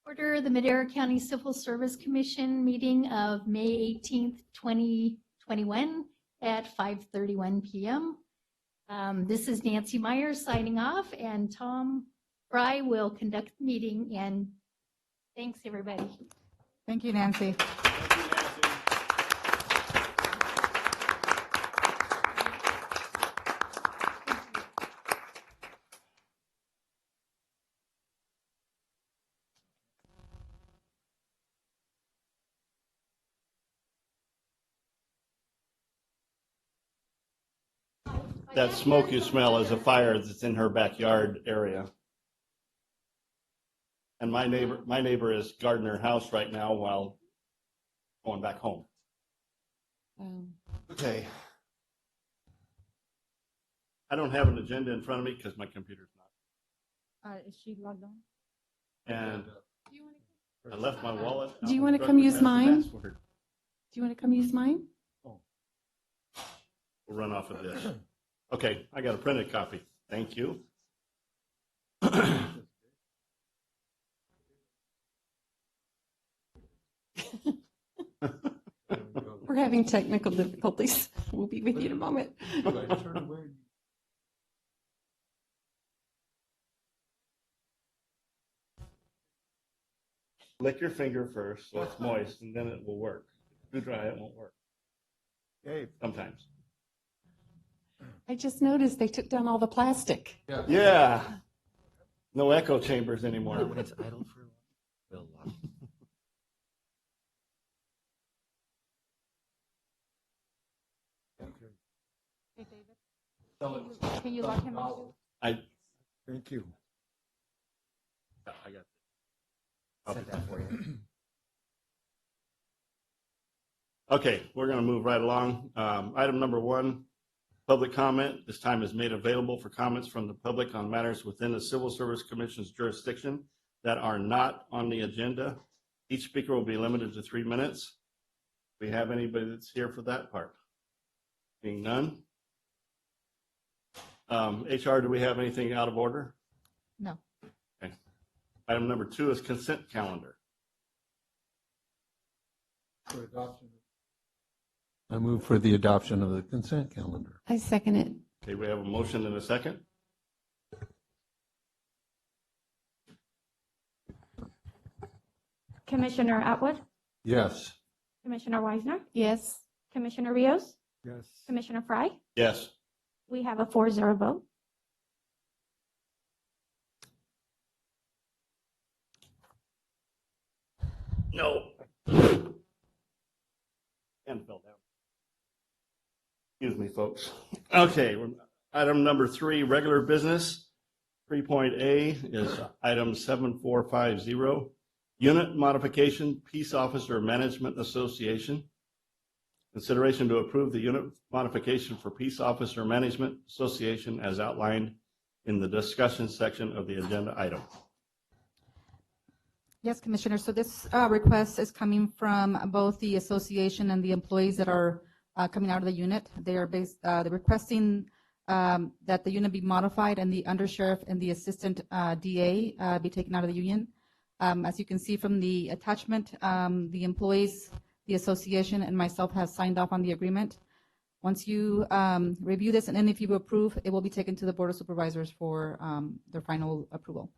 Order the Madera County Civil Service Commission meeting of May 18th, 2021 at 5:31 p.m. This is Nancy Myers signing off, and Tom Fry will conduct the meeting. And thanks, everybody. Thank you, Nancy. That smoke you smell is a fire that's in her backyard area. And my neighbor is guarding her house right now while going back home. Okay. I don't have an agenda in front of me because my computer's not. Is she logged on? And I left my wallet. Do you want to out come in the use truck with mine? the password. Do you want to come use mine? We'll run off of this. Okay, I got a printed copy. Thank you. We're having technical difficulties. We'll be with you in a moment. Lick your finger first so it's moist, and then it will work. If it's too dry, it won't work. Sometimes. I just noticed they took down all the plastic. Yeah. No echo chambers anymore. When it's idle for a while, we'll lock it. Hey, David. Can you log him in? Thank you. I got it. Set that for you. Okay, we're going to move right along. Item number 1, public comment. This time is made available for comments from the public on matters within the Civil Service Commission's jurisdiction that are not on the agenda. Each speaker will be limited to 3 minutes. Do we have anybody that's here for that part? Being none. HR, do we have anything out of order? No. Okay. Item number 2 is consent calendar. For adoption. I move for the adoption of the consent calendar. I second it. Okay, we have a motion and a second. Commissioner Atwood, Yes. Commissioner Weisner, Yes. Commissioner Rios, Yes. Commissioner Fry. Yes. We have a 4-0 vote. No. And fell down. Excuse me, folks. Okay, item number 3, regular business. 3.A is item 7450, unit modification, Peace Officer Management Association. Consideration to approve the unit modification for Peace Officer Management Association as outlined in the discussion section of the agenda item. Yes, Commissioner. So this request is coming from both the association and the employees that are coming out of the unit. They are they're requesting that the unit be modified and the undersheriff and the assistant DA be taken out of the union. As you can see from the attachment, the employees, the association, and myself have signed off on the agreement. Once you review this and then if you approve, it will be taken to the Board of Supervisors for their final approval.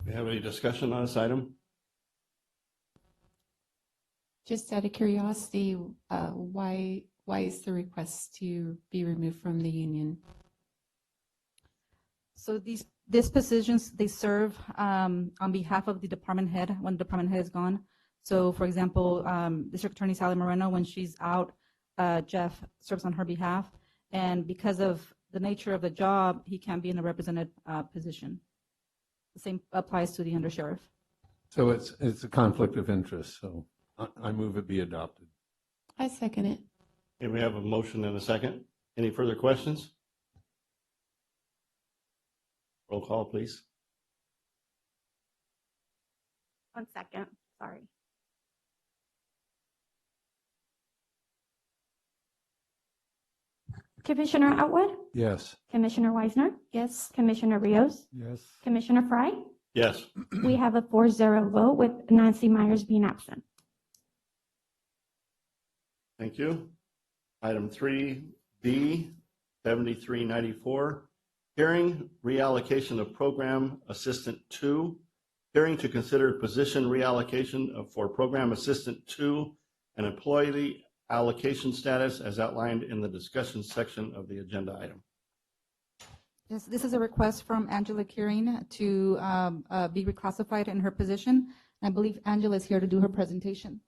Do you have any discussion on this item? Just out of curiosity, why is the request to be removed from the union? So these positions, they serve on behalf of the department head when the department head is gone. So for example, District Attorney Sally Moreno, when she's out, Jeff serves on her behalf. And because of the nature of the job, he can't be in a represented position. The same applies to the undersheriff. So it's a conflict of interest, so I move it be adopted. I second it. Okay, we have a motion and a second. Any further questions? Roll call, please. 1 second, sorry. Commissioner Atwood, Yes. Commissioner Weisner, Yes. Commissioner Rios, Yes. Commissioner Fry. Yes. We have a 4-0 vote with Nancy Myers being absent. Thank you. Item 3D, 7394, hearing reallocation of Program Assistant 2. Hearing to consider position reallocation for Program Assistant 2 and employee allocation status as outlined in the discussion section of the agenda item. Yes, this is a request from Angela Kearing to be reclassified in her position. I believe Angela is here to do her presentation.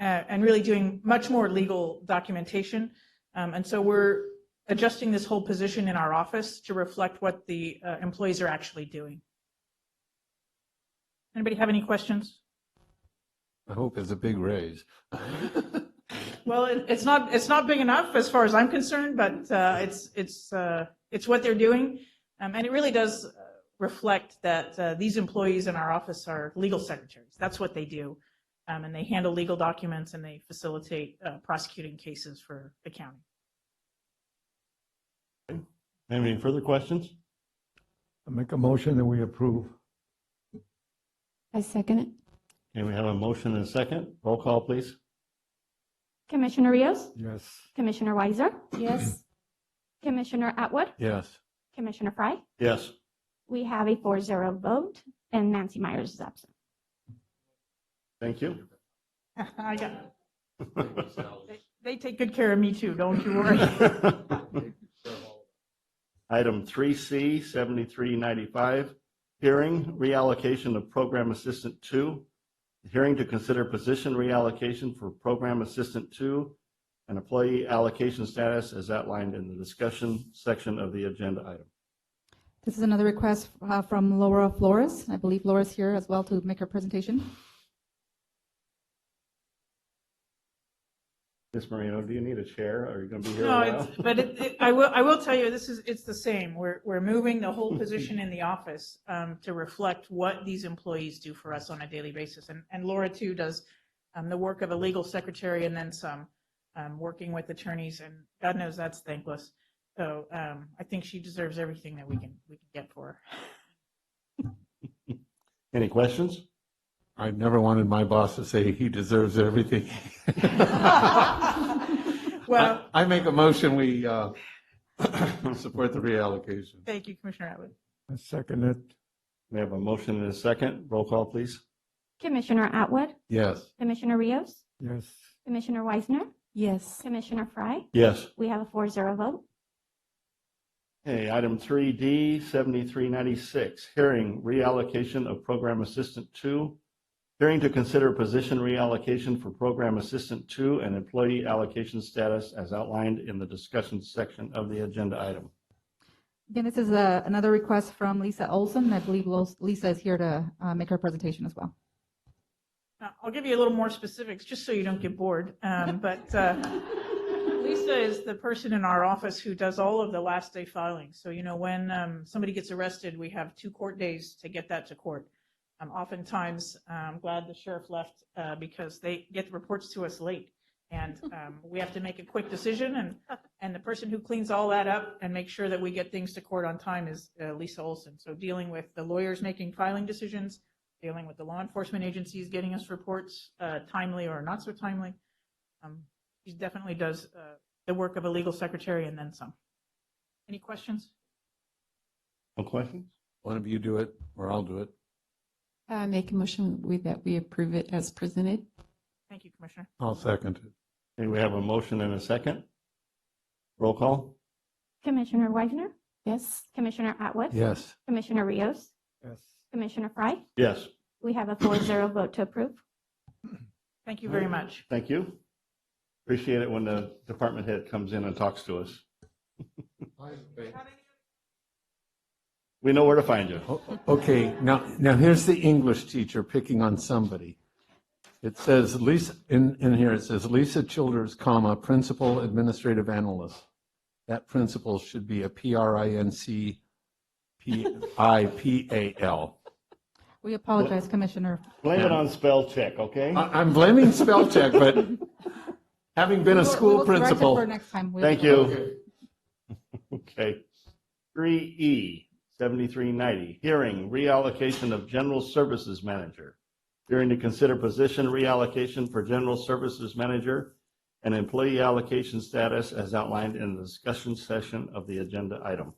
And really doing much more legal documentation. And so we're adjusting this whole position in our office to reflect what the employees are actually doing. Anybody have any questions? I hope it's a big raise. Well, it's not big enough as far as I'm concerned, but it's what they're doing. And it really does reflect that these employees in our office are legal secretaries. That's what they do. And they handle legal documents and they facilitate prosecuting cases for the county. Any further questions? I make a motion that we approve. I second it. Okay, we have a motion and a second. Roll call, please. Commissioner Rios, Yes. Commissioner Weiser, Yes. Commissioner Atwood, Yes. Commissioner Fry. Yes. We have a 4-0 vote and Nancy Myers is absent. Thank you. I got, they take good care of me too, don't you worry. Item 3C, 7395, hearing reallocation of Program Assistant 2. Hearing to consider position reallocation for Program Assistant 2 and employee allocation status as outlined in the discussion section of the agenda item. This is another request from Laura Flores. I believe Laura's here as well to make her presentation. Ms. Marino, do you need a chair? Are you going to be here a No, while? but I will tell you, it's the same. We're moving the whole position in the office to reflect what these employees do for us on a daily basis. And Laura too does the work of a legal secretary and then some, working with attorneys, and God knows that's thankless. So I think she deserves everything that we can get for her. Any questions? I never wanted my boss to say he deserves everything. Well, I make a motion, we support the reallocation. thank you, Commissioner Atwood. I second it. We have a motion and a second. Roll call, please. Commissioner Atwood, Yes. Commissioner Rios, Yes. Commissioner Weisner, Yes. Commissioner Fry. Yes. We have a 4-0 vote. Okay, item 3D, 7396, hearing reallocation of Program Assistant 2. Hearing to consider position reallocation for Program Assistant 2 and employee allocation status as outlined in the discussion section of the agenda item. Again, this is another request from Lisa Olson. I believe Lisa is here to make her presentation as well. I'll give you a little more specifics, just so you don't get bored. But Lisa is the person in our office who does all of the last day filing. So, when somebody gets arrested, we have 2 court days to get that to court. Oftentimes, I'm glad the sheriff left because they get the reports to us late. And we have to make a quick decision. And the person who cleans all that up and makes sure that we get things to court on time is Lisa Olson. So dealing with the lawyers making filing decisions, dealing with the law enforcement agencies getting us reports timely or not so timely. She definitely does the work of a legal secretary and then some. Any questions? No questions? One of you do it, or I'll do it. I make a motion that we approve it as presented. Thank you, Commissioner. I'll second it. Okay, we have a motion and a second. Roll call? Commissioner Weisner, Yes. Commissioner Atwood, Yes. Commissioner Rios, Yes. Commissioner Fry. Yes. We have a 4-0 vote to approve. Thank you very much. Thank you. Appreciate it when the department head comes in and talks to us. We know where to find you. Okay, now here's the English teacher picking on somebody. It says Lisa, in here, it says Lisa Childers, comma, Principal Administrative Analyst. That principal should be a PRINCPIPAL. We apologize, Commissioner. Blame it on spell check, okay? I'm blaming spell check, but having been a school We'll correct it principal. for next time. Thank you. Okay. 3E, 7390, hearing reallocation of general services manager. Hearing to consider position reallocation for general services manager and employee allocation status as outlined in the discussion session of the agenda item.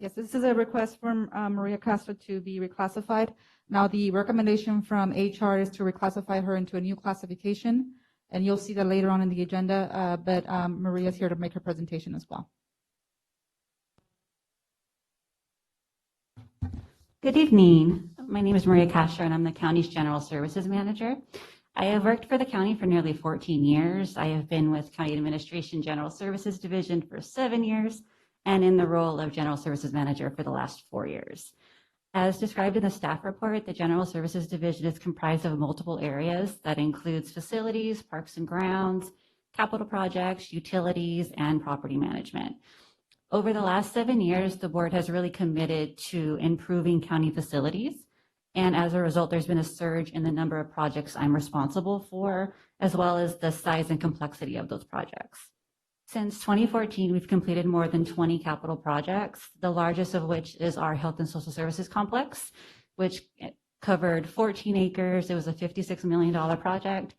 Yes, this is a request from Maria Castro to be reclassified. Now, the recommendation from HR is to reclassify her into a new classification, and you'll see that later on in the agenda, but Maria's here to make her presentation as well. Good evening. My name is Maria Castro, and I'm the county's General Services Manager. I have worked for the county for nearly 14 years. I have been with County Administration General Services Division for 7 years, and in the role of General Services Manager for the last 4 years. As described in the staff report, the General Services Division is comprised of multiple areas that includes facilities, parks and grounds, capital projects, utilities, and property management. Over the last 7 years, the board has really committed to improving county facilities. And as a result, there's been a surge in the number of projects I'm responsible for, as well as the size and complexity of those projects. Since 2014, we've completed more than 20 capital projects, the largest of which is our Health and Social Services Complex, which covered 14 acres. It was a $56 million project,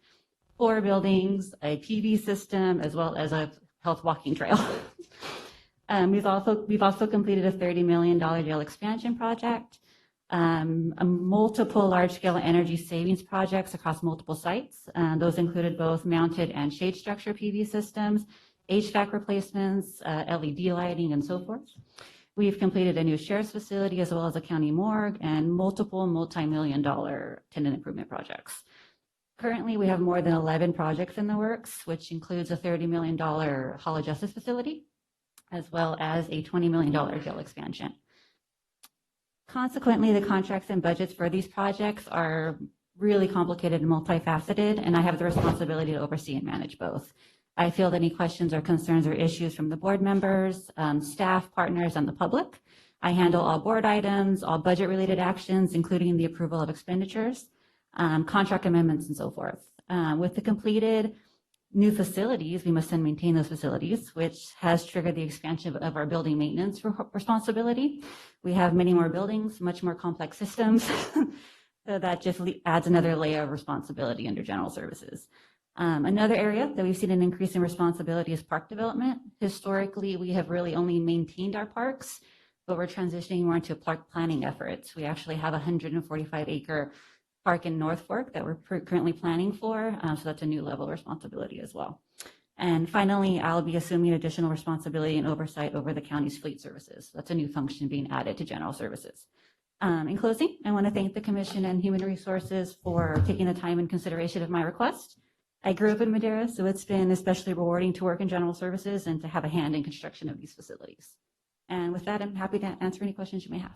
4 buildings, a PV system, as well as a health walking trail. We've also completed a $30 million jail expansion project, multiple large-scale energy savings projects across multiple sites. Those included both mounted and shade structure PV systems, HVAC replacements, LED lighting, and so forth. We've completed a new sheriff's facility as well as a county morgue and multiple multi-million-dollar tenant improvement projects. Currently, we have more than 11 projects in the works, which includes a $30 million Hall of Justice facility, as well as a $20 million jail expansion. Consequently, the contracts and budgets for these projects are really complicated and multifaceted, and I have the responsibility to oversee and manage both. I field any questions or concerns or issues from the board members, staff, partners, and the public. I handle all board items, all budget-related actions, including the approval of expenditures, contract amendments, and so forth. With the completed new facilities, we must then maintain those facilities, which has triggered the expansion of our building maintenance responsibility. We have many more buildings, much more complex systems. So that just adds another layer of responsibility under general services. Another area that we've seen an increase in responsibility is park development. Historically, we have really only maintained our parks, but we're transitioning more into park planning efforts. We actually have a 145-acre park in North Fork that we're currently planning for, so that's a new level of responsibility as well. And finally, I'll be assuming additional responsibility and oversight over the county's fleet services. That's a new function being added to general services. In closing, I want to thank the Commission and Human Resources for taking the time and consideration of my request. I grew up in Madera, so it's been especially rewarding to work in general services and to have a hand in construction of these facilities. And with that, I'm happy to answer any questions you may have.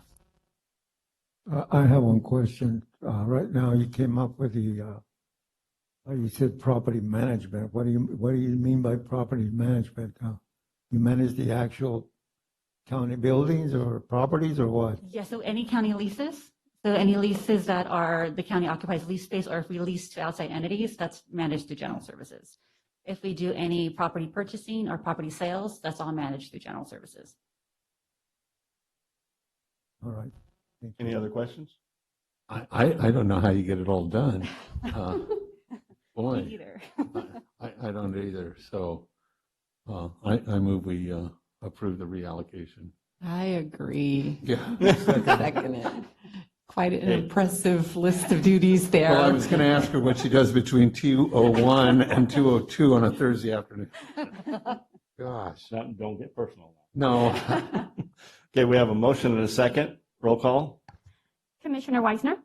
I have one question. Right now, you came up with the, you said property management. What do you mean by property management? You manage the actual county buildings or properties or what? Yeah, so any county leases. So any leases that are the county occupies lease space, or if we lease to outside entities, that's managed through general services. If we do any property purchasing or property sales, that's all managed through general services. All right. Any other questions? I don't know how you get it all done. Boy, Me either. I don't either. So I move we approve the reallocation. I agree. Yeah. Second it. Quite an impressive list of duties there. Well, I was going to ask her what she does between 2:01 and 2:02 on a Thursday afternoon. Gosh. Don't get personal. No. Okay, we have a motion and a second. Roll call. Commissioner Weisner?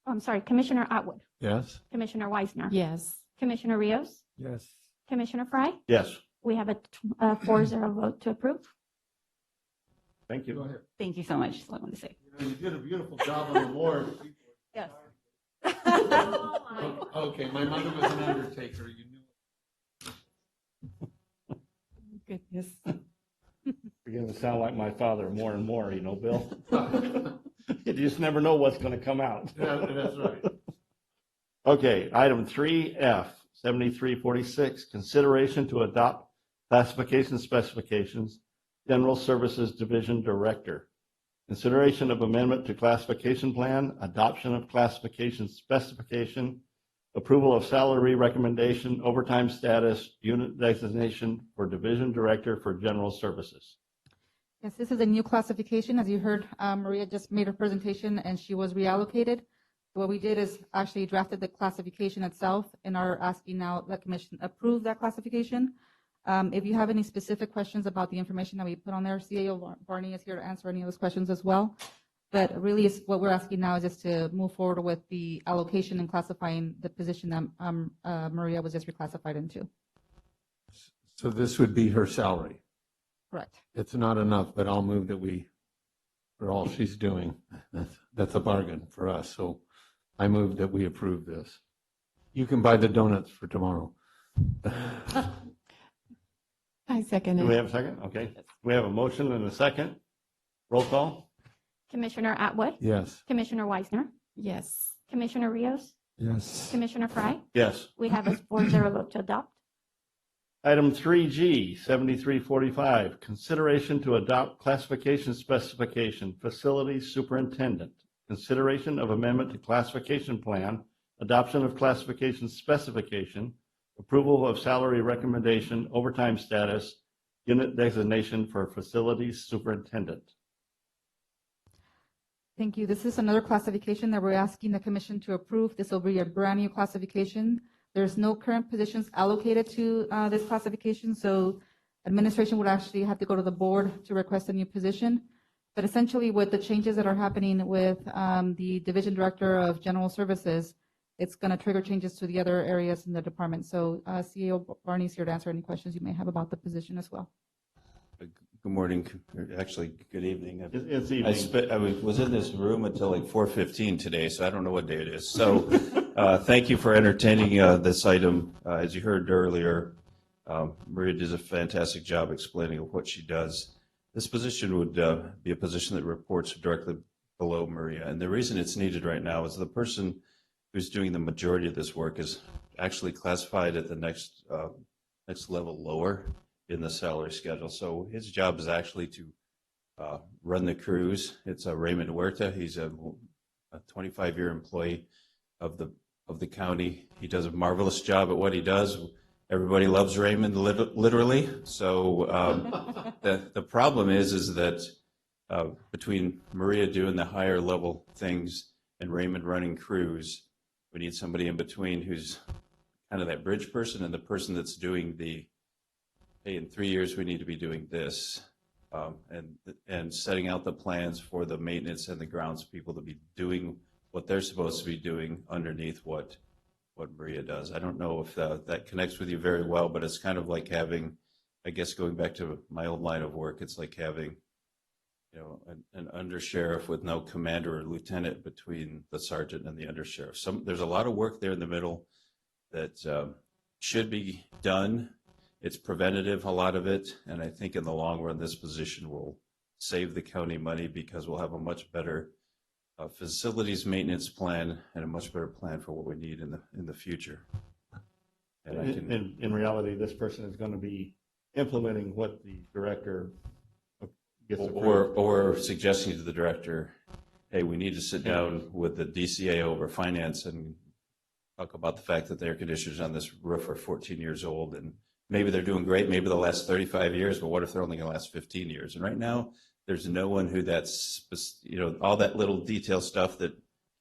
Oh, I'm sorry, Commissioner Atwood, Yes. Commissioner Weisner. Yes. Commissioner Rios, Yes. Commissioner Fry. Yes. We have a 4-0 vote to approve. Thank you. Thank you so much. That's all I want to say. You did a beautiful job on the board. Yes. Okay, my mother was an undertaker, you knew. Goodness. Beginning to sound like my father more and more, you know, Bill. You just never know what's going to come out. Yeah, that's right. Okay, item 3F, 7346, consideration to adopt classification specifications, General Services Division Director. Consideration of amendment to classification plan, adoption of classification specification, approval of salary recommendation, overtime status, unit designation for Division Director for General Services. Yes, this is a new classification. As you heard, Maria just made her presentation and she was reallocated. What we did is actually drafted the classification itself and are asking now the commission approve that classification. If you have any specific questions about the information that we put on there, CAO Barney is here to answer any of those questions as well. But really, what we're asking now is just to move forward with the allocation and classifying the position that Maria was just reclassified into. So this would be her salary. Correct. It's not enough, but I'll move that for all she's doing, that's a bargain for us. So I move that we approve this. You can buy the donuts for tomorrow. I second Do we it. have a second? Okay. We have a motion and a second. Roll call? Commissioner Atwood, Yes. Commissioner Weisner, Yes. Commissioner Rios, Yes. Commissioner Fry. Yes. We have a 4-0 vote to adopt. Item 3G, 7345, consideration to adopt classification specification, facilities superintendent. Consideration of amendment to classification plan, adoption of classification specification, approval of salary recommendation, overtime status, unit designation for facilities superintendent. Thank you. This is another classification that we're asking the commission to approve. This will be a brand new classification. There's no current positions allocated to this classification, so administration would actually have to go to the board to request a new position. But essentially, with the changes that are happening with the Division Director of General Services, it's going to trigger changes to the other areas in the department. So CEO Barney is here to answer any questions you may have about the position as well. Good morning, or actually, good evening. It's I evening. was in this room until like 4:15 today, so I don't know what day it is. So thank you for entertaining this item. As you heard earlier, Maria does a fantastic job explaining what she does. This position would be a position that reports directly below Maria. And the reason it's needed right now is the person who's doing the majority of this work is actually classified at the next level lower in the salary schedule. So his job is actually to run the crews. It's Raymond Huerta. He's a 25-year employee of the county. He does a marvelous job at what he does. Everybody loves Raymond, literally. So the problem is that between Maria doing the higher level things and Raymond running crews, we need somebody in between who's kind of that bridge person and the person that's doing the, hey, in 3 years we need to be doing this, and setting out the plans for the maintenance and the grounds people to be doing what they're supposed to be doing underneath what Maria does. I don't know if that connects with you very well, but it's kind of like having, I guess going back to my old line of work, it's like having, an undersheriff with no commander or lieutenant between the sergeant and the undersheriff. There's a lot of work there in the middle that should be done. It's preventative, a lot of it, and I think in the long run, this position will save the county money because we'll have a much better facilities maintenance plan and a much better plan for what we need in the future. And I can, In reality, this person is going to be implementing what the director gets approved. or suggesting to the director, hey, we need to sit down with the DCA over finance and talk about the fact that the air conditioners on this roof are 14 years old, and maybe they're doing great, maybe they'll last 35 years, but what if they're only going to last 15 years? And right now, there's no one who all that little detail stuff that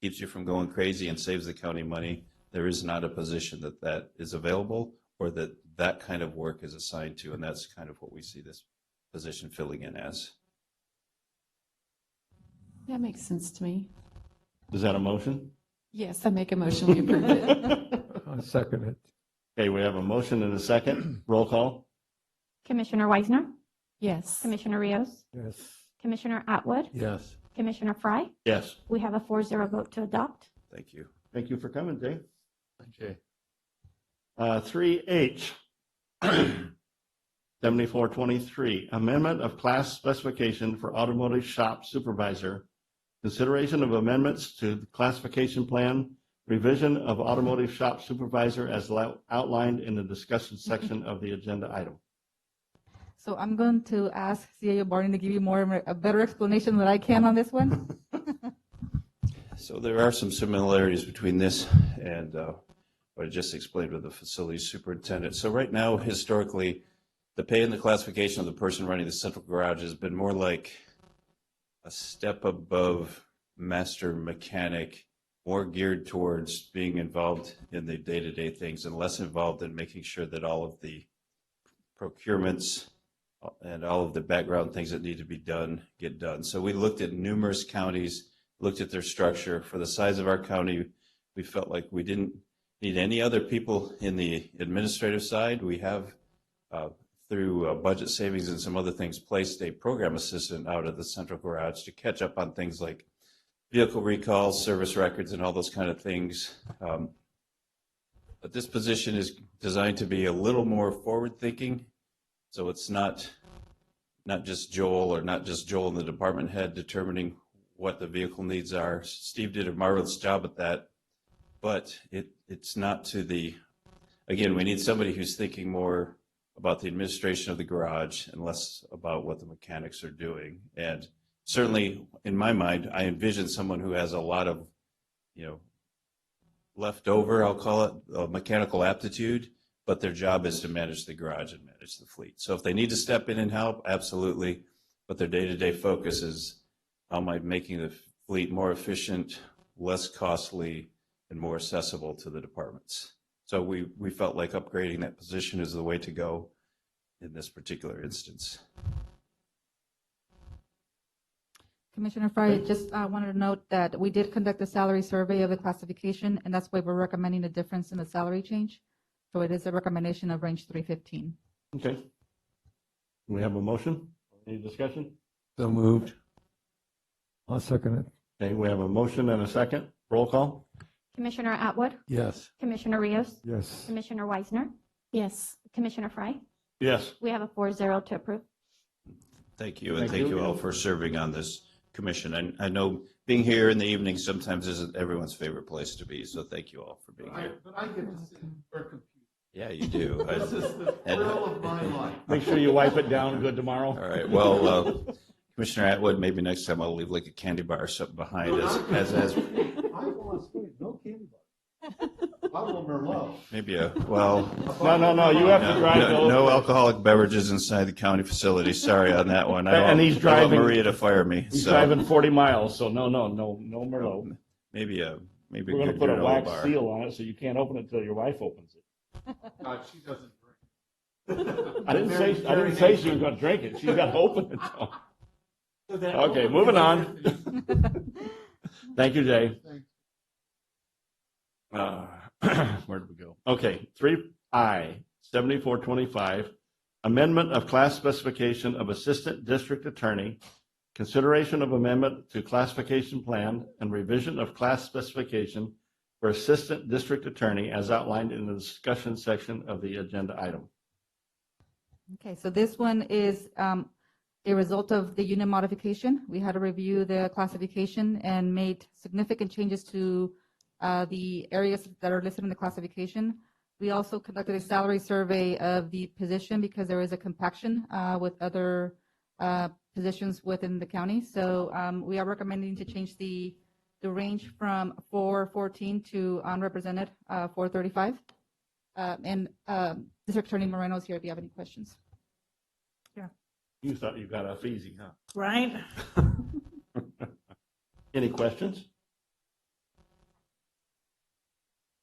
keeps you from going crazy and saves the county money. There is not a position that is available or that kind of work is assigned to, and that's kind of what we see this position filling in as. That makes sense to me. Is that a motion? Yes, I make a motion we approve it. I second it. Okay, we have a motion and a second. Roll call? Commissioner Weisner, Yes. Commissioner Rios, Yes. Commissioner Atwood, Yes. Commissioner Fry. Yes. We have a 4-0 vote to adopt. Thank you. Thank you for coming, Jay. Okay. 3H, 7423, amendment of class specification for automotive shop supervisor, consideration of amendments to the classification plan, revision of automotive shop supervisor as outlined in the discussion section of the agenda item. So I'm going to ask CAO Barney to give you a better explanation than I can on this one. So there are some similarities between this and what I just explained with the facilities superintendent. So right now, historically, the pay and the classification of the person running the central garage has been more like a step above master mechanic, more geared towards being involved in the day-to-day things and less involved in making sure that all of the procurements and all of the background things that need to be done get done. So we looked at numerous counties, looked at their structure. For the size of our county, we felt like we didn't need any other people in the administrative side. We have, through budget savings and some other things, placed a program assistant out of the central garage to catch up on things like vehicle recalls, service records, and all those kind of things. But this position is designed to be a little more forward-thinking, so it's not just Joel or not just Joel and the department head determining what the vehicle needs are. Steve did a marvelous job at that, but it's not to the, again, we need somebody who's thinking more about the administration of the garage and less about what the mechanics are doing. And certainly, in my mind, I envision someone who has a lot of, leftover, I'll call it, mechanical aptitude, but their job is to manage the garage and manage the fleet. So if they need to step in and help, absolutely, but their day-to-day focus is how am I making the fleet more efficient, less costly, and more accessible to the departments. So we felt like upgrading that position is the way to go in this particular instance. Commissioner Fry, just wanted to note that we did conduct a salary survey of the classification, and that's why we're recommending a difference in the salary change. So it is a recommendation of range 315. Okay. We have a motion? Any discussion? So moved. I'll second it. Okay, we have a motion and a second. Roll call? Commissioner Atwood, Yes. Commissioner Rios, Yes. Commissioner Weisner, Yes. Commissioner Fry. Yes. We have a 4-0 to approve. Thank you, and Thank thank you. you all for serving on this commission. And I know being here in the evening sometimes isn't everyone's favorite place to be, so thank you all for being here. But I get to sit for a computer. Yeah, you do. This is the thrill of my life. Make sure you wipe it down good tomorrow. All right, well, Commissioner Atwood, maybe next time I'll leave like a candy bar or something behind as I want to say no candy bar. I want Merlot. maybe No, you have to drive no those. alcoholic beverages inside the county facility. Sorry on that one. And he's I want driving- Maria to fire me. He's So driving 40 miles, so no Merlot. maybe a We're going to good put a granola wax bar. seal on it so you can't open it until your wife opens it. She doesn't drink. I didn't say she was going to drink it. She's got to open it. though. Okay, moving on. Thank you, Jay. Where did we go? Okay, 3I, 7425, amendment of class specification of assistant district attorney, consideration of amendment to classification plan, and revision of class specification for assistant district attorney as outlined in the discussion section of the agenda item. Okay, so this one is a result of the unit modification. We had to review the classification and made significant changes to the areas that are listed in the classification. We also conducted a salary survey of the position because there is a compaction with other positions within the county. So we are recommending to change the range from 414 to unrepresented 435. And District Attorney Moreno is here if you have any questions. You thought you got off easy, huh? Right? Any questions?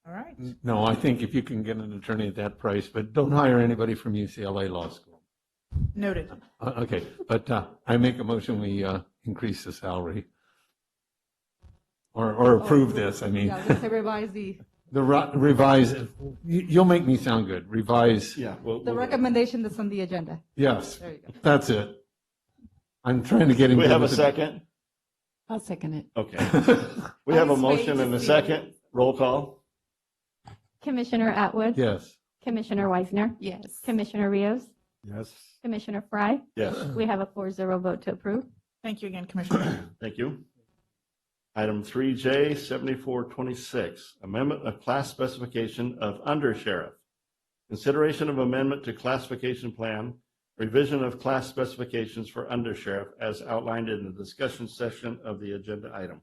All right. No, I think if you can get an attorney at that price, but don't hire anybody from UCLA Law School. Noted. Okay, but I make a motion, we increase the salary. Or approve this, I mean. Yeah, let's revise The revise, you'll make me sound good, revise, Yeah. the recommendation that's on the agenda. yes, There you go. that's it. I'm trying to get him. We have a to- second? I'll second it. Okay. We have a was waiting motion to and a see. second. Roll call? Commissioner Atwood. Yes. Commissioner Weisner. Yes. Commissioner Rios. Yes. Commissioner Fry. Yes. We have a 4-0 vote to approve. Thank you again, Commissioner. Thank you. Item 3J, 7426, amendment of class specification of undersheriff. Consideration of amendment to classification plan, revision of class specifications for undersheriff as outlined in the discussion section of the agenda item.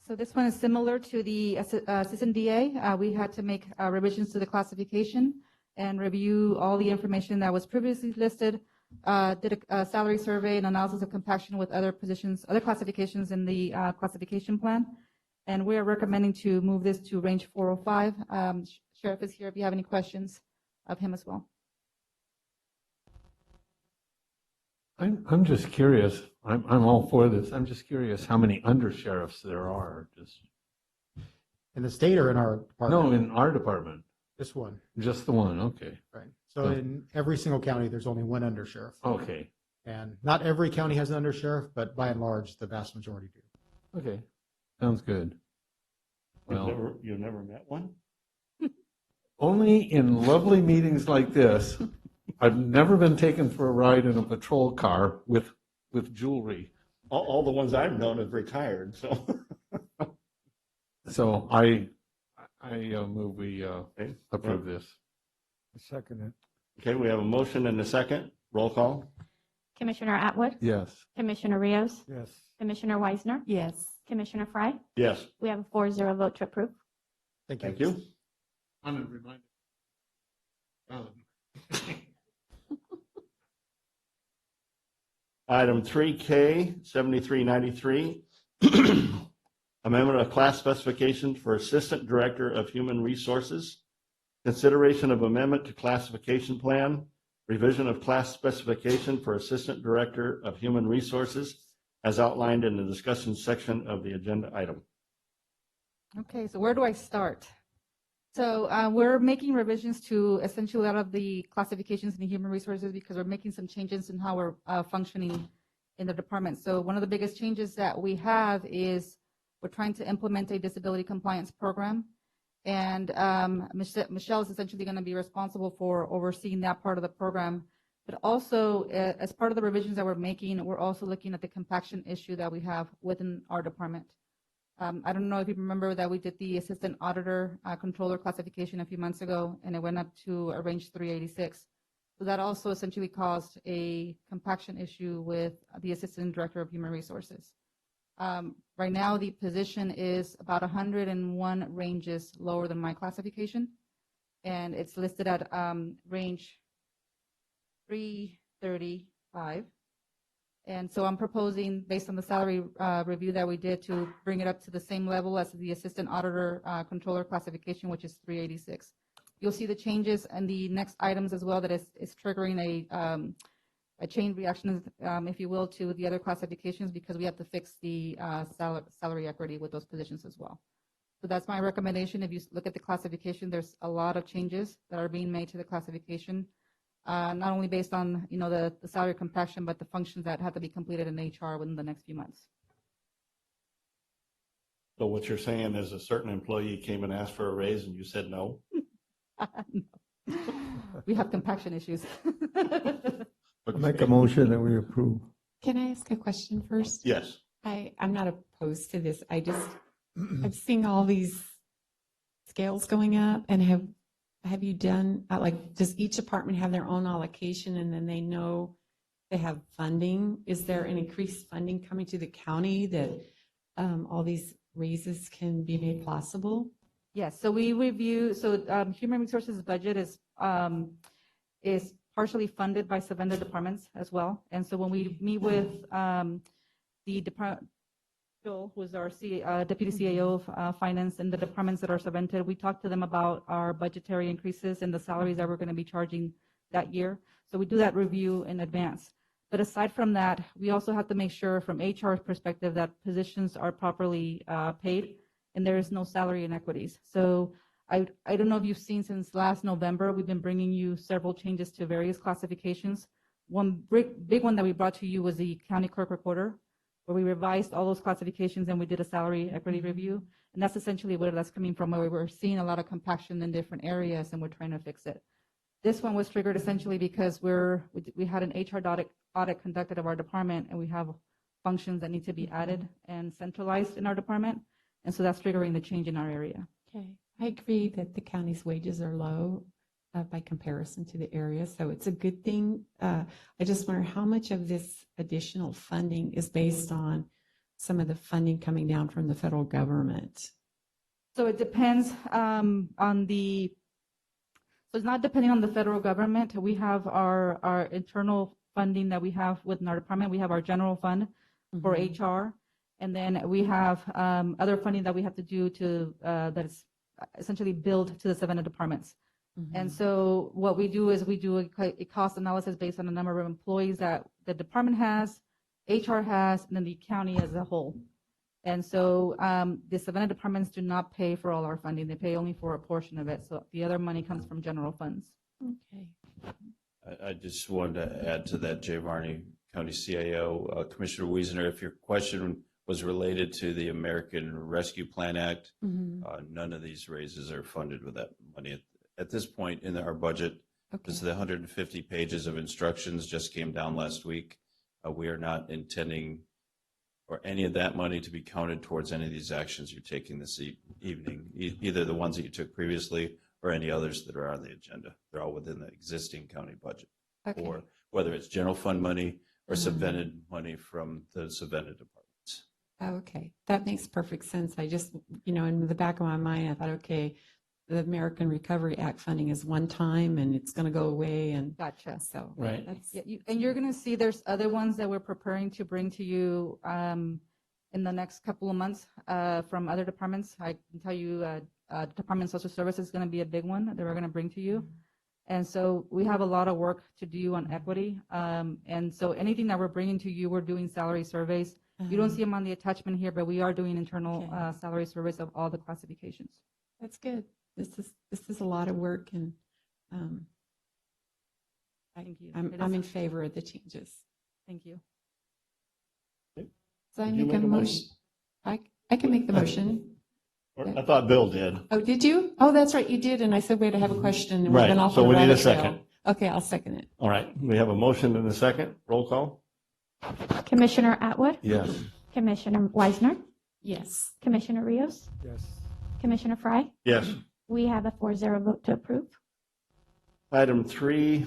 So this one is similar to the assistant DA. We had to make revisions to the classification and review all the information that was previously listed. Did a salary survey and analysis of compaction with other positions, other classifications in the classification plan. And we are recommending to move this to range 405. Sheriff is here if you have any questions of him as well. I'm just curious. I'm all for this. I'm just curious how many undersheriffs there are. Just In the state or in our department? no, in our department, This one, just the one. Okay. right. So in every single county, there's only one undersheriff. Okay. And not every county has an undersheriff, but by and large, the vast majority do. Okay. Sounds good. Well, You've never met one? only in lovely meetings like this. I've never been taken for a ride in a patrol car with jewelry. All the ones I've known have retired, so. So I move we Okay. approve this. Second it. Okay, we have a motion and a second. Roll call? Commissioner Atwood. Yes. Commissioner Rios. Yes. Commissioner Weisner. Yes. Commissioner Fry. Yes. We have a 4-0 vote to approve. Thank you. I'm a reminder. Item 3K, 7393, amendment of class specification for Assistant Director of Human Resources. Consideration of amendment to classification plan, revision of class specification for Assistant Director of Human Resources as outlined in the discussion section of the agenda item. Okay, so where do I start? So we're making revisions to essentially a lot of the classifications in the human resources because we're making some changes in how we're functioning in the department. So one of the biggest changes that we have is we're trying to implement a disability compliance program. And Michelle is essentially going to be responsible for overseeing that part of the program. But also, as part of the revisions that we're making, we're also looking at the compaction issue that we have within our department. I don't know if you remember that we did the assistant auditor controller classification a few months ago, and it went up to a range 386. So that also essentially caused a compaction issue with the assistant director of human resources. Right now, the position is about 101 ranges lower than my classification, and it's listed at range 335. And so I'm proposing, based on the salary review that we did, to bring it up to the same level as the assistant auditor controller classification, which is 386. You'll see the changes in the next items as well that is triggering a chain reaction, if you will, to the other classifications because we have to fix the salary equity with those positions as well. So that's my recommendation. If you look at the classification, there's a lot of changes that are being made to the classification. Not only based on the salary compaction, but the functions that have to be completed in HR within the next few months. So what you're saying is a certain employee came and asked for a raise and you said no? We have compaction issues. Make a motion that we approve. Can I ask a question first? Yes. I'm not opposed to this. I'm seeing all these scales going up and have you done, does each department have their own allocation and then they know they have funding? Is there an increased funding coming to the county that all these raises can be made possible? Yes, so we review, human resources budget is partially funded by subvendor departments as well. And so when we meet with the department, Bill, who is our Deputy CAO of Finance and the departments that are subvented, we talk to them about our budgetary increases and the salaries that we're going to be charging that year. So we do that review in advance. But aside from that, we also have to make sure from HR's perspective that positions are properly paid and there is no salary inequities. So I don't know if you've seen since last November, we've been bringing you several changes to various classifications. one big one that we brought to you was the county clerk recorder, where we revised all those classifications and we did a salary equity review. And that's essentially where that's coming from, where we were seeing a lot of compaction in different areas and we're trying to fix it. This one was triggered essentially because we had an HR audit conducted of our department, and we have functions that need to be added and centralized in our department. And so that's triggering the change in our area. Okay. I agree that the county's wages are low by comparison to the area, so it's a good thing. I just wonder how much of this additional funding is based on some of the funding coming down from the federal government. So it depends so it's not depending on the federal government. We have our internal funding that we have within our department. We have our general fund for HR, and then we have other funding that we have to do to that's essentially billed to the Savannah departments. And so what we do is we do a cost analysis based on the number of employees that the department has, HR has, and then the county as a whole. And so the Savannah departments do not pay for all our funding. They pay only for a portion of it. So the other money comes from general funds. Okay. I just wanted to add to that, Jay Varney, County CIO. Commissioner Wiesner, if your question was related to the American Rescue Plan Act, none of these raises are funded with that money. At this point in our budget, because the 150 pages of instructions just came down last week, we are not intending for any of that money to be counted towards any of these actions you're taking this evening, either the ones that you took previously or any others that are on the agenda. They're all within the existing county budget, or whether it's general fund money or subvented money from the subvented departments. Okay, that makes perfect sense. I just, in the back of my mind, I thought, okay, the American Recovery Act funding is one time and it's going to go away. And Gotcha. so, Right. that's, And you're going to see there's other ones that we're preparing to bring to you in the next couple of months from other departments. I can tell you Department of Social Services is going to be a big one that we're going to bring to you. And so we have a lot of work to do on equity. And so anything that we're bringing to you, we're doing salary surveys. You don't see them on the attachment here, but we are doing internal salary surveys of all the classifications. that's good. This is a lot of work, and Thank you. I'm in favor of the changes. Thank you. So I Did you make a make a motion. I can make the motion. I thought Bill did. Oh, did you? Oh, that's right, you did. And I said, wait, I have a question. and we've been Right, off so on we need a rabbit trail. second. Okay, I'll second it. All right, we have a motion and a second. Roll call. Commissioner Atwood, Yes. Commissioner Weisner, Yes. Commissioner Rios, Yes. Commissioner Fry. Yes. We have a 4-0 vote to approve. Item 3L.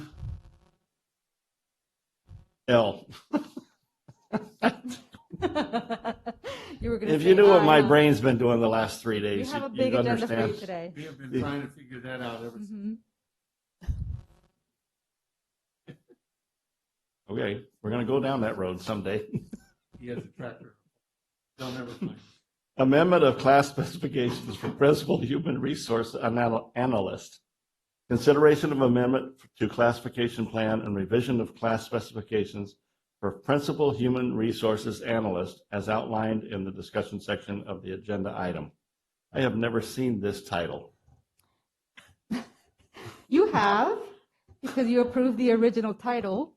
You were going to If you knew what my brain's been doing the last 3 We days, have a you'd big agenda for you understand. today. We have been trying to figure that out ever since. Mhm. Okay, we're going to go down that road someday. He has a tractor. They'll never find it. Amendment of class specifications for principal human resource analyst. Consideration of amendment to classification plan and revision of class specifications for principal human resources analyst as outlined in the discussion section of the agenda item. I have never seen this title. You have, because you approved the original title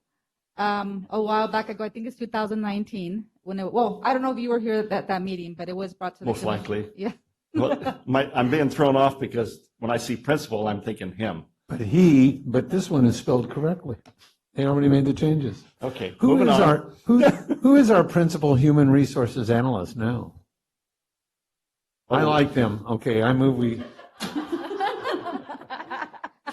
a while back ago. I think it's 2019. Well, I don't know if you were here at that meeting, but it was brought to the Most commission. likely. Yeah. Well, I'm being thrown off because when I see principal, I'm thinking him. But this one is spelled correctly. They already made the changes. Okay, Who moving is on. who is our principal human resources analyst now? I like them. Okay, I move we,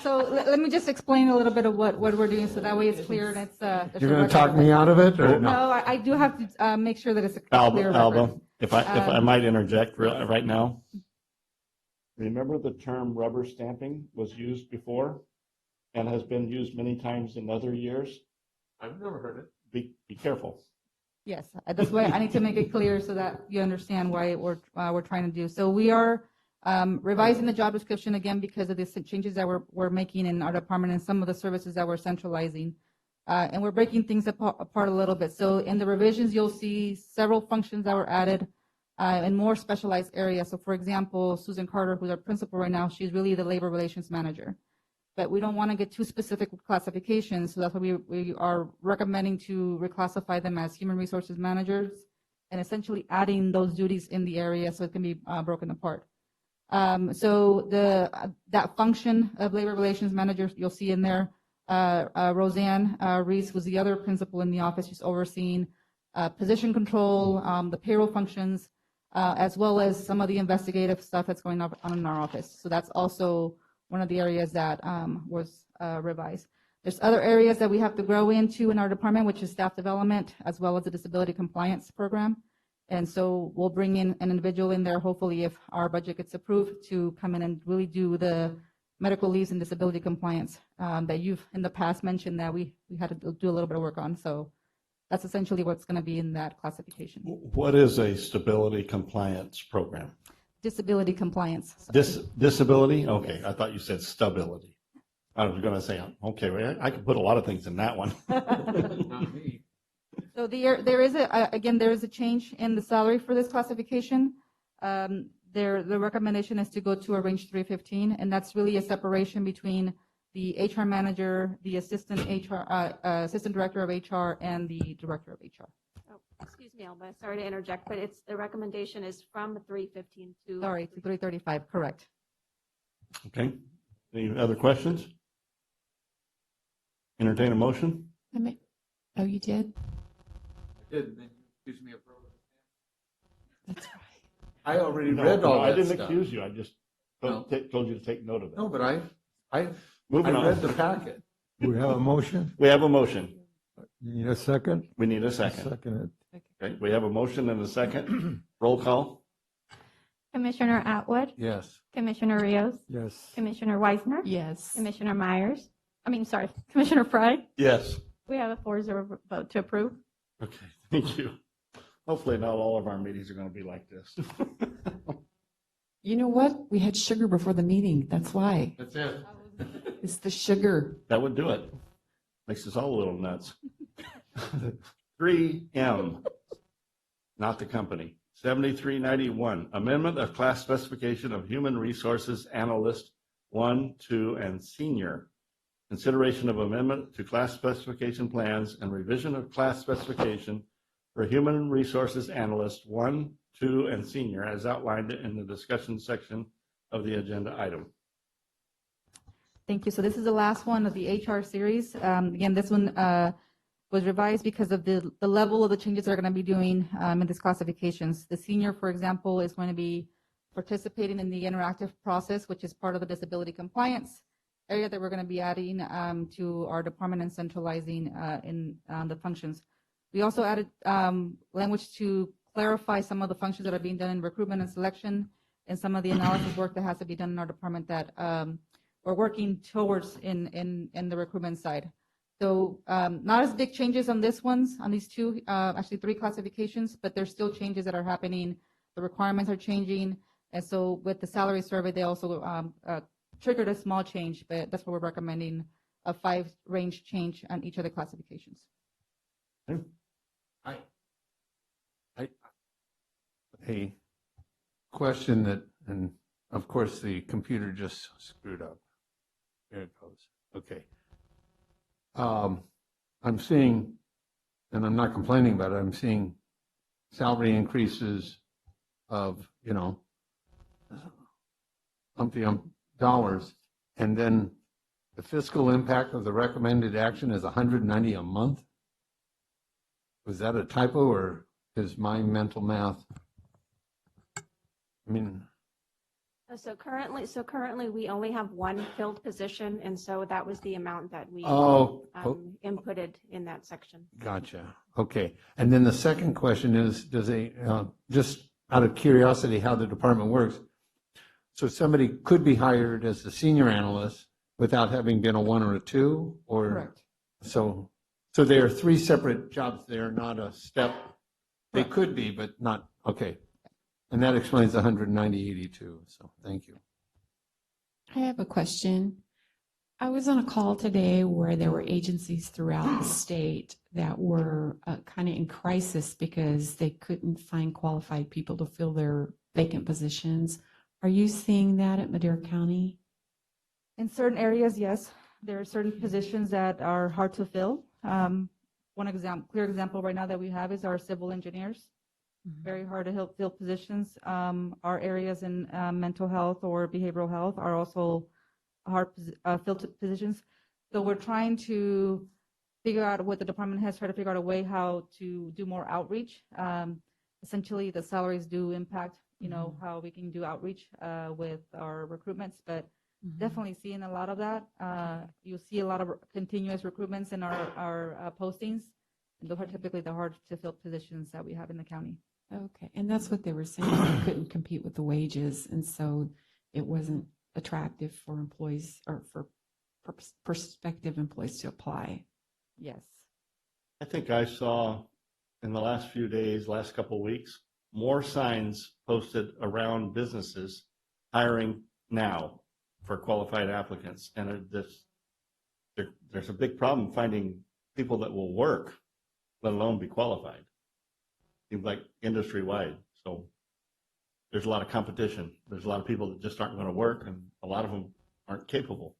So let me just explain a little bit of what we're doing, so that way it's clear and it's. you're going to talk me out of it or No, no? I do have to make sure that it's a clear Alba, reference. if I might interject right now. Remember the term rubber stamping was used before and has been used many times in other years? I've never heard it. Be careful. Yes, that's why I need to make it clear so that you understand why we're trying to do. So we are revising the job description again because of the changes that we're making in our department and some of the services that we're centralizing. And we're breaking things apart a little bit. So in the revisions, you'll see several functions that were added in more specialized areas. So for example, Susan Carter, who's our principal right now, she's really the labor relations manager. but we don't want to get too specific with classifications. So that's why we are recommending to reclassify them as human resources managers and essentially adding those duties in the area so it can be broken apart. So that function of labor relations manager, you'll see in there, Roseanne Reese was the other principal in the office. She's overseeing position control, the payroll functions, as well as some of the investigative stuff that's going on in our office. So that's also one of the areas that was revised. There's other areas that we have to grow into in our department, which is staff development, as well as the disability compliance program. And so we'll bring in an individual in there, hopefully if our budget gets approved, to come in and really do the medical leaves and disability compliance that you've in the past mentioned that we had to do a little bit of work on. So that's essentially what's going to be in that classification. What is a stability compliance program? Disability compliance. Disability? Okay, I thought you said stability. I was going to say, okay, well, I could put a lot of things in that one. Not me. So there is a change in the salary for this classification. The recommendation is to go to a range 315, and that's really a separation between the HR manager, the assistant director of HR, and the director of HR. Oh, excuse me, Alba, sorry to interject, but the recommendation is from 315 to. Sorry, to 335, correct. Okay, any other questions? Entertain a motion? Oh, you did? I did, and then you accused me of broken. That's right. I already No, read all I that didn't stuff. accuse you, I just No. told you to take note of it. No, but I Moving read on. the packet. We have a motion? We have a motion. You need a second? We need a second. Second it. Okay, we have a motion and a second. Roll call. Commissioner Atwood, Yes. Commissioner Rios, Yes. Commissioner Weisner, Yes. Commissioner Myers, Commissioner Fry. Yes. We have a 4-0 vote to approve. Okay, thank you. Hopefully not all of our meetings are going to be like this. You know what? We had sugar before the meeting. That's why. That's it. It's the sugar. That would do it. Makes us all a little nuts. 3M, not the company. 7391, amendment of class specification of human resources analyst 1, 2, and senior. Consideration of amendment to class specification plans and revision of class specification for human resources analyst 1, 2, and senior as outlined in the discussion section of the agenda item. Thank you. So this is the last one of the HR series. Again, this one was revised because of the level of the changes that are going to be doing in these classifications. The senior, for example, is going to be participating in the interactive process, which is part of the disability compliance area that we're going to be adding to our department and centralizing in the functions. We also added language to clarify some of the functions that are being done in recruitment and selection and some of the analysis work that has to be done in our department that we're working towards in the recruitment side. So not as big changes on these two, actually 3 classifications, but there's still changes that are happening. The requirements are changing. And so with the salary survey, they also triggered a small change, but that's what we're recommending, a 5 range change on each of the classifications. A question that, and of course the computer just screwed up. Here it goes. Okay. I'm seeing, and I'm not complaining about it, I'm seeing salary increases of, umpty dollars, and then the fiscal impact of the recommended action is $190 a month. Was that a typo, or is my mental math? I mean, So currently we only have 1 filled position, and so that was the amount that we inputted in that section. gotcha. Okay. And then the second question is, does just out of curiosity how the department works, so somebody could be hired as a senior analyst without having been a 1 or a 2, or? Correct. So they are 3 separate jobs. They're not a step. They could be, but not, okay. And that explains the 190.82. So thank you. I have a question. I was on a call today where there were agencies throughout the state that were kind of in crisis because they couldn't find qualified people to fill their vacant positions. Are you seeing that at Madera County? In certain areas, yes, there are certain positions that are hard to fill. Clear example right now that we have is our civil engineers. Very hard to fill positions. Our areas in mental health or behavioral health are also hard filled positions. So we're trying to figure out what the department has, try to figure out a way how to do more outreach. Essentially, the salaries do impact, how we can do outreach with our recruitments, but definitely seeing a lot of that. You'll see a lot of continuous recruitments in our postings. And those are typically the hard to fill positions that we have in the county. Okay, and that's what they were saying, they couldn't compete with the wages, and so it wasn't attractive for employees or for prospective employees to apply. Yes. I think I saw in the last few days, last couple of weeks, more signs posted around businesses hiring now for qualified applicants. And there's a big problem finding people that will work, let alone be qualified. Seems like industry-wide. So there's a lot of competition. There's a lot of people that just aren't going to work, and a lot of them aren't capable.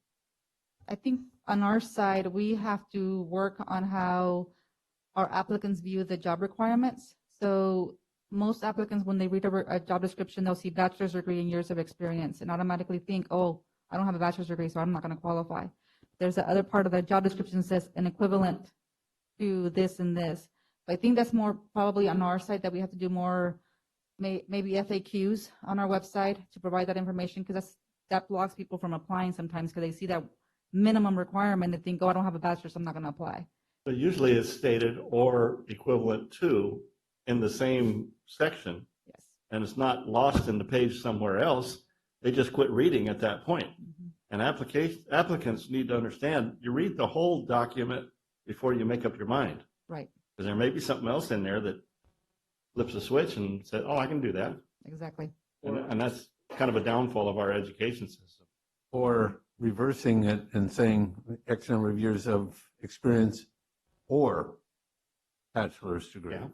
I think on our side, we have to work on how our applicants view the job requirements. So most applicants, when they read a job description, they'll see bachelor's degree and years of experience and automatically think, oh, I don't have a bachelor's degree, so I'm not going to qualify. There's the other part of the job description that says an equivalent to this and this. But I think that's more probably on our side that we have to do more, maybe FAQs on our website to provide that information, because that blocks people from applying sometimes because they see that minimum requirement and think, oh, I don't have a bachelor's, so I'm not going to apply. But usually it's stated or equivalent to in the same section. Yes. And it's not lost in the page somewhere else. They just quit reading at that point. And applicants need to understand, you read the whole document before you make up your mind. Right. Because there may be something else in there that flips a switch and says, oh, I can do that. Exactly. And that's kind of a downfall of our education system. Or reversing it and saying X number of years of experience or bachelor's degree. Yeah,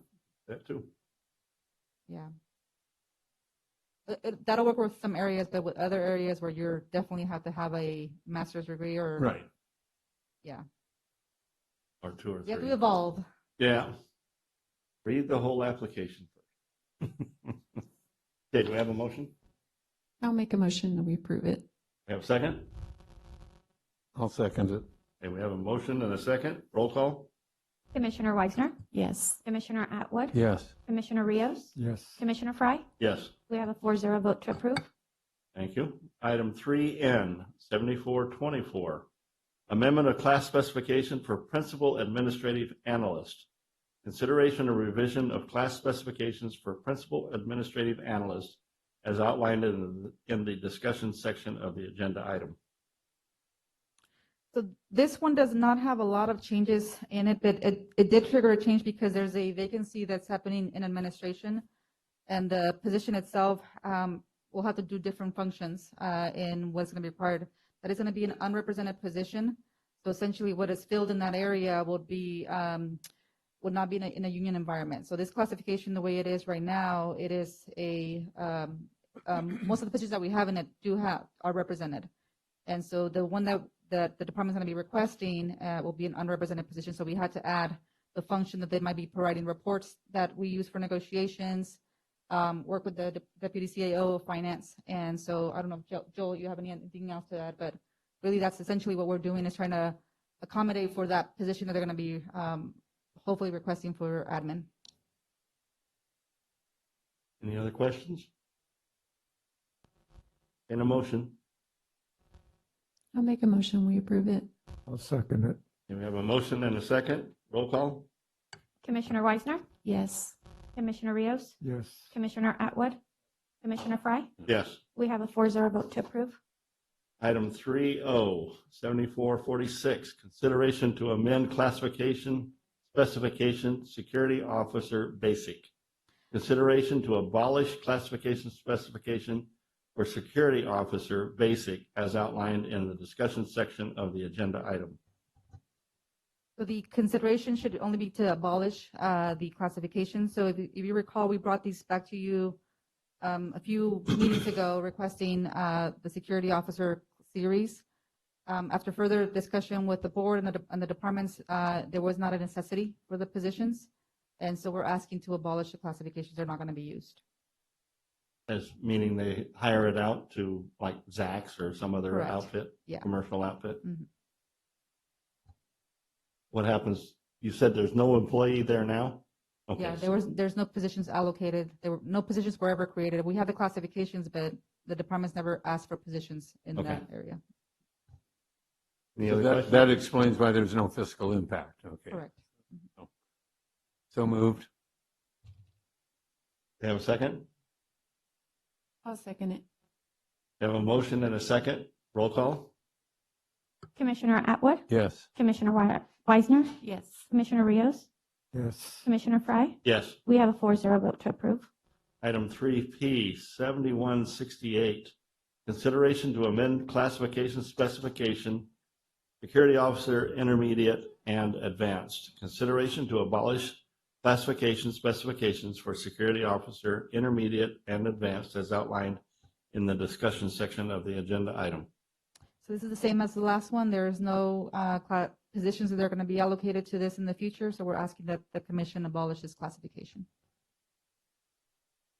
that too. Yeah. That'll work with some areas, but with other areas where you definitely have to have a master's degree or. Right. Yeah. Or two or three. You have to evolve. Yeah. Read the whole application first. Okay, do we have a motion? I'll make a motion that we approve it. We have a second? I'll second it. Okay, we have a motion and a second. Roll call? Commissioner Weisner, Yes. Commissioner Atwood, Yes. Commissioner Rios, Yes. Commissioner Fry. Yes. We have a 4-0 vote to approve. Thank you. Item 3N, 7424, amendment of class specification for principal administrative analyst. Consideration of revision of class specifications for principal administrative analyst as outlined in the discussion section of the agenda item. So this one does not have a lot of changes in it, but it did trigger a change because there's a vacancy that's happening in administration. And the position itself will have to do different functions in what's going to be required. That is going to be an unrepresented position. So essentially what is filled in that area would not be in a union environment. So this classification, the way it is right now, it is most of the positions that we have in it are represented. And so the one that the department's going to be requesting will be an unrepresented position. So we had to add the function that they might be providing reports that we use for negotiations, work with the deputy CAO of finance. And so I don't know if Joel, you have anything else to add, but really that's essentially what we're doing is trying to accommodate for that position that they're going to be hopefully requesting for admin. Any other questions? In a motion, I'll make a motion, we approve it. I'll second it. we have a motion and a second. Roll call? Commissioner Weisner, Yes. Commissioner Rios, Yes. Commissioner Atwood, Commissioner Fry. Yes. We have a 4-0 vote to approve. Item 3O, 7446, consideration to amend classification specification security officer basic. Consideration to abolish classification specification for security officer basic as outlined in the discussion section of the agenda item. So the consideration should only be to abolish the classification. So if you recall, we brought these back to you a few meetings ago requesting the security officer series. After further discussion with the board and the departments, there was not a necessity for the positions. And so we're asking to abolish the classifications. They're not going to be used. As meaning they hire it out to like Zach's or some other Correct. outfit, Yeah. commercial outfit? Mhm. What happens? You said there's no employee there now? Okay, Yeah, so- there's no positions allocated. There were no positions were ever created. We have the classifications, but the departments never asked for positions in Okay. that area. Any So other that, questions? that explains why there's no fiscal impact. Okay. Correct. So moved. You have a second? I'll second it. You have a motion and a second? Roll call? Commissioner Atwood, Yes. Commissioner Weisner, Yes. Commissioner Rios, Yes. Commissioner Fry. Yes. We have a 4-0 vote to approve. Item 3P, 7168, consideration to amend classification specification, security officer, intermediate, and advanced. Consideration to abolish classification specifications for security officer, intermediate, and advanced as outlined in the discussion section of the agenda item. So this is the same as the last one. There is no positions that are going to be allocated to this in the future. So we're asking that the commission abolish this classification.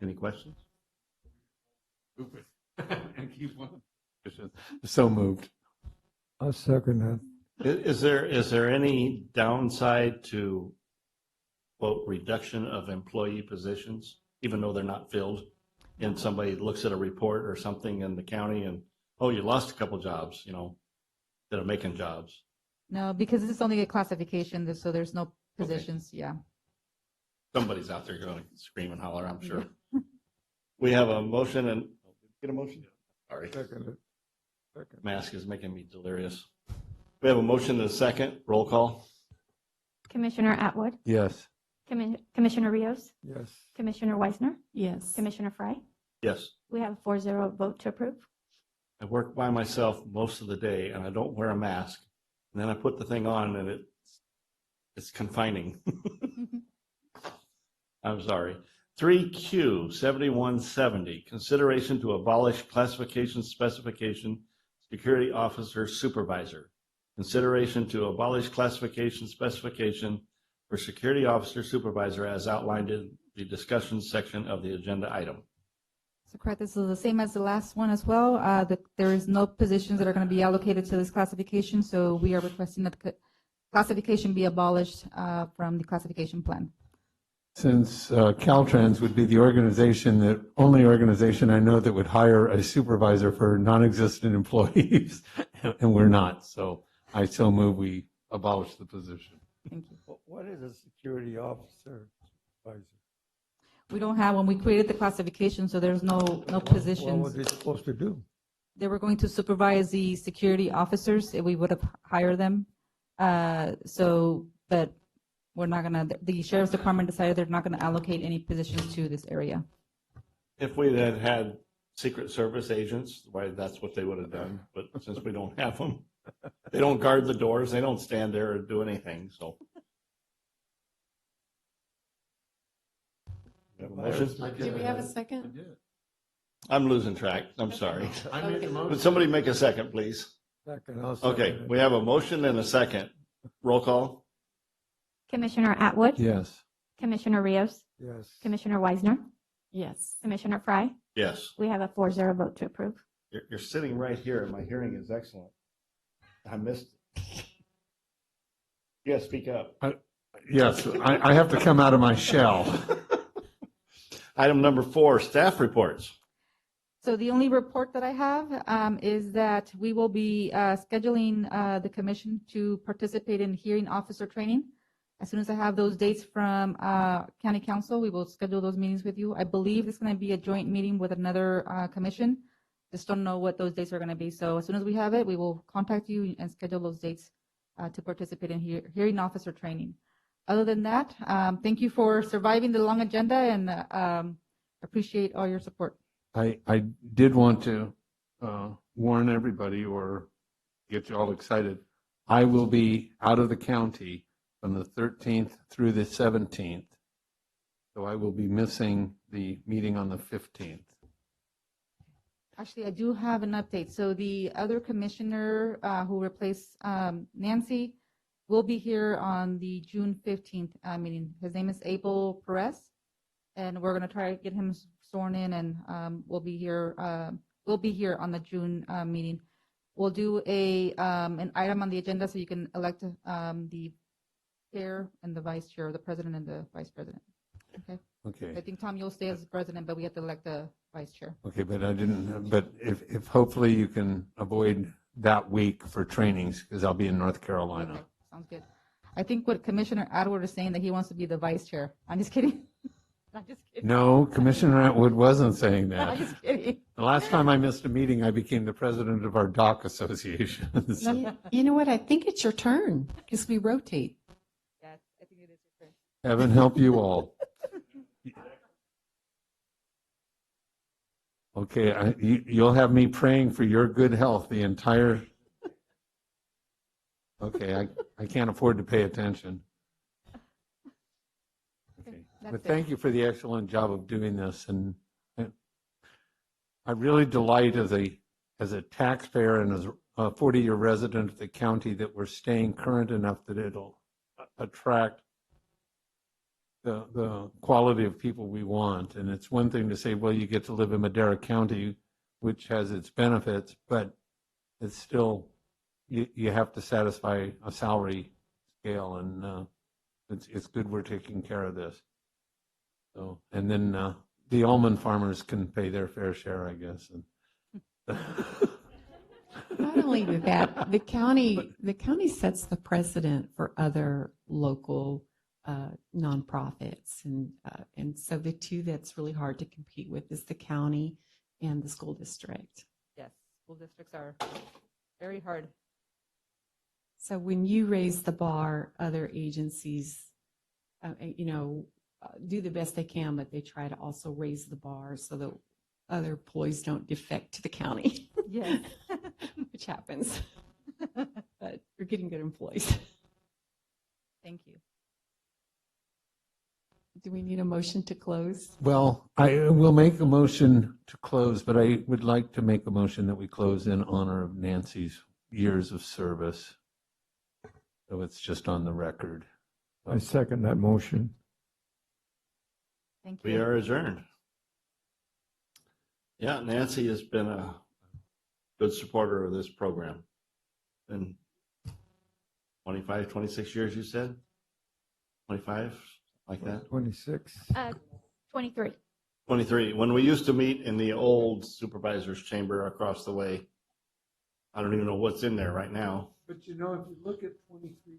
Any questions? And keep one. So moved. I'll second that. Is there any downside to, quote, reduction of employee positions, even though they're not filled? And somebody looks at a report or something in the county and, oh, you lost a couple jobs, that are making jobs. No, because this is only a classification, so there's no positions. Yeah. Somebody's out there going to scream and holler, I'm sure. We have a motion and, get a motion? Sorry, Second it. Second. mask is making me delirious. We have a motion and a second, roll call? Commissioner Atwood, Yes. Commissioner Rios, Yes. Commissioner Weisner, Yes. Commissioner Fry. Yes. We have a 4-0 vote to approve. I work by myself most of the day and I don't wear a mask. And then I put the thing on and it's confining. I'm sorry. 3Q 7170, consideration to abolish classification specification, security officer supervisor. Consideration to abolish classification specification for security officer supervisor as outlined in the discussion section of the agenda item. So correct, this is the same as the last one as well. There is no positions that are going to be allocated to this classification, so we are requesting that the classification be abolished from the classification plan. Since Caltrans would be the only organization I know that would hire a supervisor for non-existent employees, and we're not. So I so move we abolish the position. Thank you. What is a security officer supervisor? We don't have, when we created the classification, so there's no What positions. was they supposed to do? They were going to supervise the security officers if we would have hired them. But we're not gonna, the sheriff's department decided they're not gonna allocate any positions to this area. If we had Secret Service agents, why, that's what they would have done. But since we don't have them, they don't guard the doors, they don't stand there or do anything, so. We have a motion? Did we have a second? I'm losing track, I'm sorry. I made the motion. Would somebody make a second, please? Second, I'll second Okay, it. we have a motion and a second. Roll call? Commissioner Atwood, Yes. Commissioner Rios, Yes. Commissioner Weisner, Yes. Commissioner Fry. Yes. We have a 4-0 vote to approve. You're sitting right here and my hearing is excellent. I missed it. You gotta speak up. Yes, I have to come out of my shell. Item number 4, staff reports. So the only report that I have is that we will be scheduling the commission to participate in hearing officer training. As soon as I have those dates from county council, we will schedule those meetings with you. I believe it's going to be a joint meeting with another commission. Just don't know what those dates are going to be. So as soon as we have it, we will contact you and schedule those dates to participate in hearing officer training. Other than that, thank you for surviving the long agenda and appreciate all your support. I did want to warn everybody or get you all excited. I will be out of the county from the 13th through the 17th. So I will be missing the meeting on the 15th. Actually, I do have an update. So the other commissioner who replaced Nancy will be here on the June 15th meeting. His name is Abel Perez, and we're going to try to get him sworn in, and we'll be here on the June meeting. We'll do an item on the agenda so you can elect the chair and the vice chair, or the president and the vice president. Okay. I Okay, think, Tom, you'll stay as president, but we have to elect the vice chair. okay, but if hopefully you can avoid that week for trainings, because I'll be in North Carolina. Okay, sounds good. I think what Commissioner Atwood is saying, that he wants to be the vice chair. I'm just kidding. I'm just kidding. No, Commissioner Atwood wasn't saying I'm that. just kidding. The last time I missed a meeting, I became the president of our dock association. So, You know what? I think it's your turn because we rotate. Yes, I think it is your turn. Heaven help you all. Okay, you'll have me praying for your good health the entire. Okay, I can't afford to pay attention. Okay, That's but it. thank you for the excellent job of doing this, and I really delight as a taxpayer and as a 40-year resident of the county that we're staying current enough that it'll attract the quality of people we want. And it's one thing to say, well, you get to live in Madera County, which has its benefits, but it's still, you have to satisfy a salary scale, and it's good we're taking care of this. So, and then the almond farmers can pay their fair share, I guess. And Not only that, the county sets the precedent for other local nonprofits, and so the two that's really hard to compete with is the county and the school district. Yes, school districts are very hard. So when you raise the bar, other agencies, do the best they can, but they try to also raise the bar so that other employees don't defect to the county. Yes. Which happens. But you're getting good employees. Thank you. Do we need a motion to close? well, I will make a motion to close, but I would like to make a motion that we close in honor of Nancy's years of service. So it's just on the record. I second that motion. Thank you. We are adjourned. Yeah, Nancy has been a good supporter of this program. Been 25, 26 years, you said? 25, like that? 26. 23. 23. When we used to meet in the old supervisor's chamber across the way, I don't even know what's in there right now. But if you look at 23